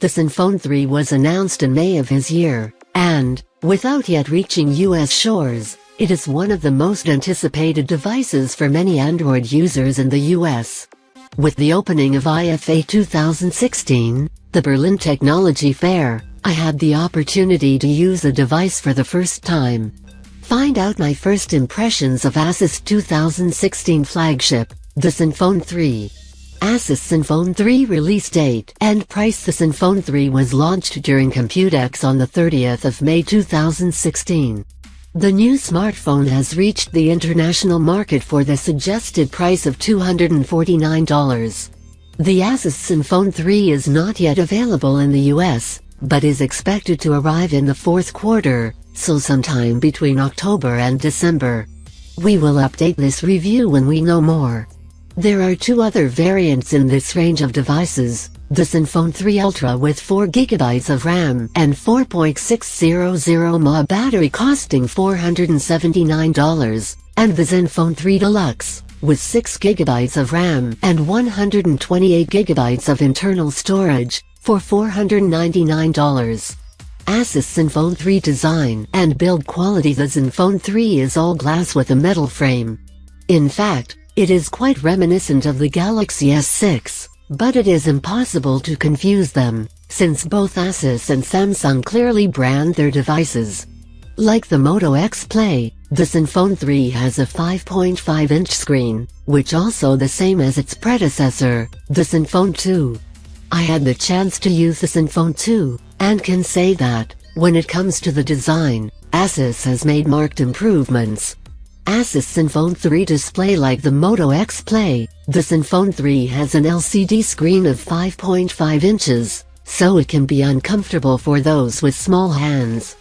The Zenfone 3 was announced in May of his year, and, without yet reaching US shores, it is one of the most anticipated devices for many Android users in the US. With the opening of IFA 2016, the Berlin Technology Fair, I had the opportunity to use the device for the first time. Find out my first impressions of Asus 2016 flagship, the Zenfone 3. Asus Zenfone 3 release date and price. The Zenfone 3 was launched during Computex on the 30th of May 2016. The new smartphone has reached the international market for the suggested price of $249. The Asus Zenfone 3 is not yet available in the US, but is expected to arrive in the fourth quarter, so sometime between October and December. We will update this review when we know more. There are two other variants in this range of devices, the Zenfone 3 Ultra with 4GB of RAM and 4.600 mAh battery costing $479, and the Zenfone 3 Deluxe, with 6GB of RAM and 128GB of internal storage, for $499. Asus Zenfone 3 design and build quality. The Zenfone 3 is all glass with a metal frame. In fact, it is quite reminiscent of the Galaxy S6, but it is impossible to confuse them, since both Asus and Samsung clearly brand their devices. Like the Moto X Play, the Zenfone 3 has a 5.5-inch screen, which also the same as its predecessor, the Zenfone 2. I had the chance to use the Zenfone 2, and can say that, when it comes to the design, Asus has made marked improvements. Asus Zenfone 3 display. Like the Moto X Play, the Zenfone 3 has an LCD screen of 5.5 inches, so it can be uncomfortable for those with small hands.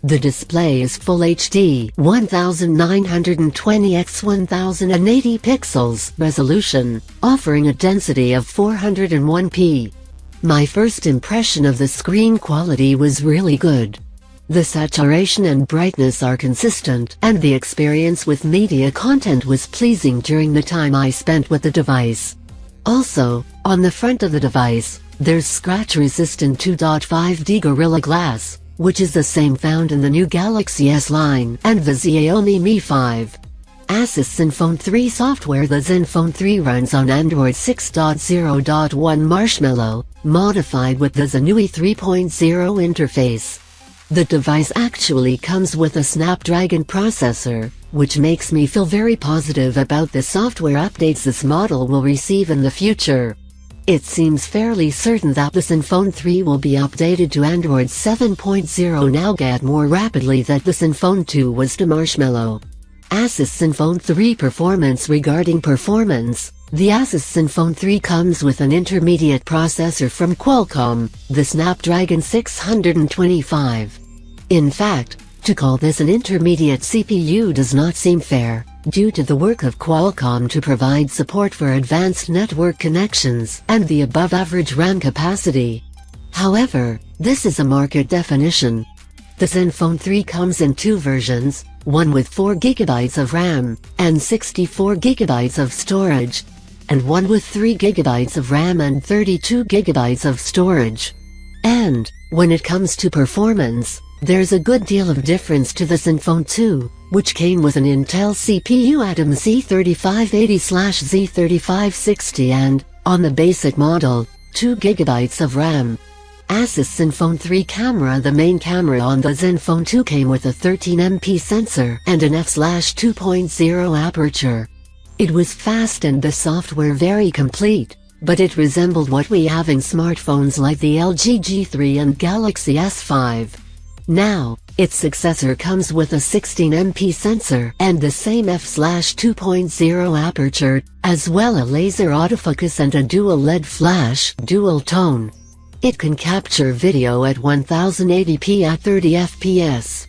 The display is Full HD 1920 x 1080 pixels resolution, offering a density of 401p. My first impression of the screen quality was really good. The saturation and brightness are consistent, and the experience with media content was pleasing during the time I spent with the device. Also, on the front of the device, there's scratch-resistant 2.5D Gorilla Glass, which is the same found in the new Galaxy S line and the Xiaomi Mi 5. Asus Zenfone 3 software. The Zenfone 3 runs on Android 6.0.1 Marshmallow, modified with the Zenui 3.0 interface. The device actually comes with a Snapdragon processor, which makes me feel very positive about the software updates this model will receive in the future. It seems fairly certain that the Zenfone 3 will be updated to Android 7.0 Nougat more rapidly than the Zenfone 2 was to Marshmallow. Asus Zenfone 3 performance. Regarding performance, the Asus Zenfone 3 comes with an intermediate processor from Qualcomm, the Snapdragon 625. In fact, to call this an intermediate CPU does not seem fair, due to the work of Qualcomm to provide support for advanced network connections and the above-average RAM capacity. However, this is a market definition. The Zenfone 3 comes in two versions, one with 4GB of RAM and 64GB of storage, and one with 3GB of RAM and 32GB of storage. And, when it comes to performance, there's a good deal of difference to the Zenfone 2, which came with an Intel CPU Atom Z3580/Z3560 and, on the basic model, 2GB of RAM. Asus Zenfone 3 camera. The main camera on the Zenfone 2 came with a 13MP sensor and an f/2.0 aperture. It was fast and the software very complete, but it resembled what we have in smartphones like the LG G3 and Galaxy S5. Now, its successor comes with a 16MP sensor and the same f/2.0 aperture, as well a laser autofocus and a dual LED flash, dual tone. It can capture video at 1080p at 30 fps.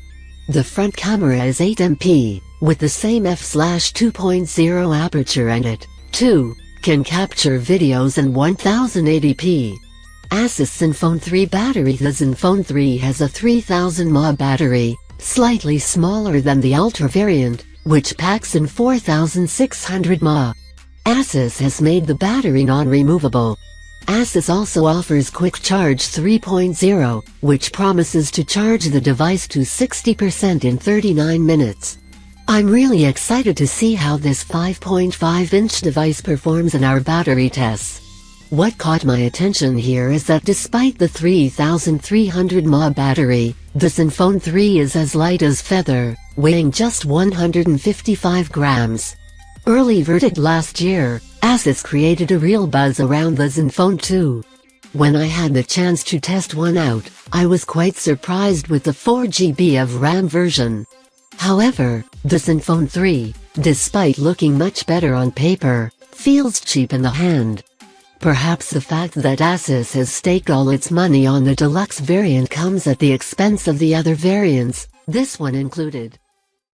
The front camera is 8MP, with the same f/2.0 aperture, and it, too, can capture videos in 1080p. Asus Zenfone 3 battery. The Zenfone 3 has a 3000 mAh battery, slightly smaller than the Ultra variant, which packs in 4600 mAh. Asus has made the battery non-removable. Asus also offers Quick Charge 3.0, which promises to charge the device to 60% in 39 minutes. I'm really excited to see how this 5.5-inch device performs in our battery tests. What caught my attention here is that despite the 3300 mAh battery, the Zenfone 3 is as light as feather, weighing just 155 grams. Early verdict: last year, Asus created a real buzz around the Zenfone 2. When I had the chance to test one out, I was quite surprised with the 4GB of RAM version. However, the Zenfone 3, despite looking much better on paper, feels cheap in the hand. Perhaps the fact that Asus has staked all its money on the deluxe variant comes at the expense of the other variants, this one included.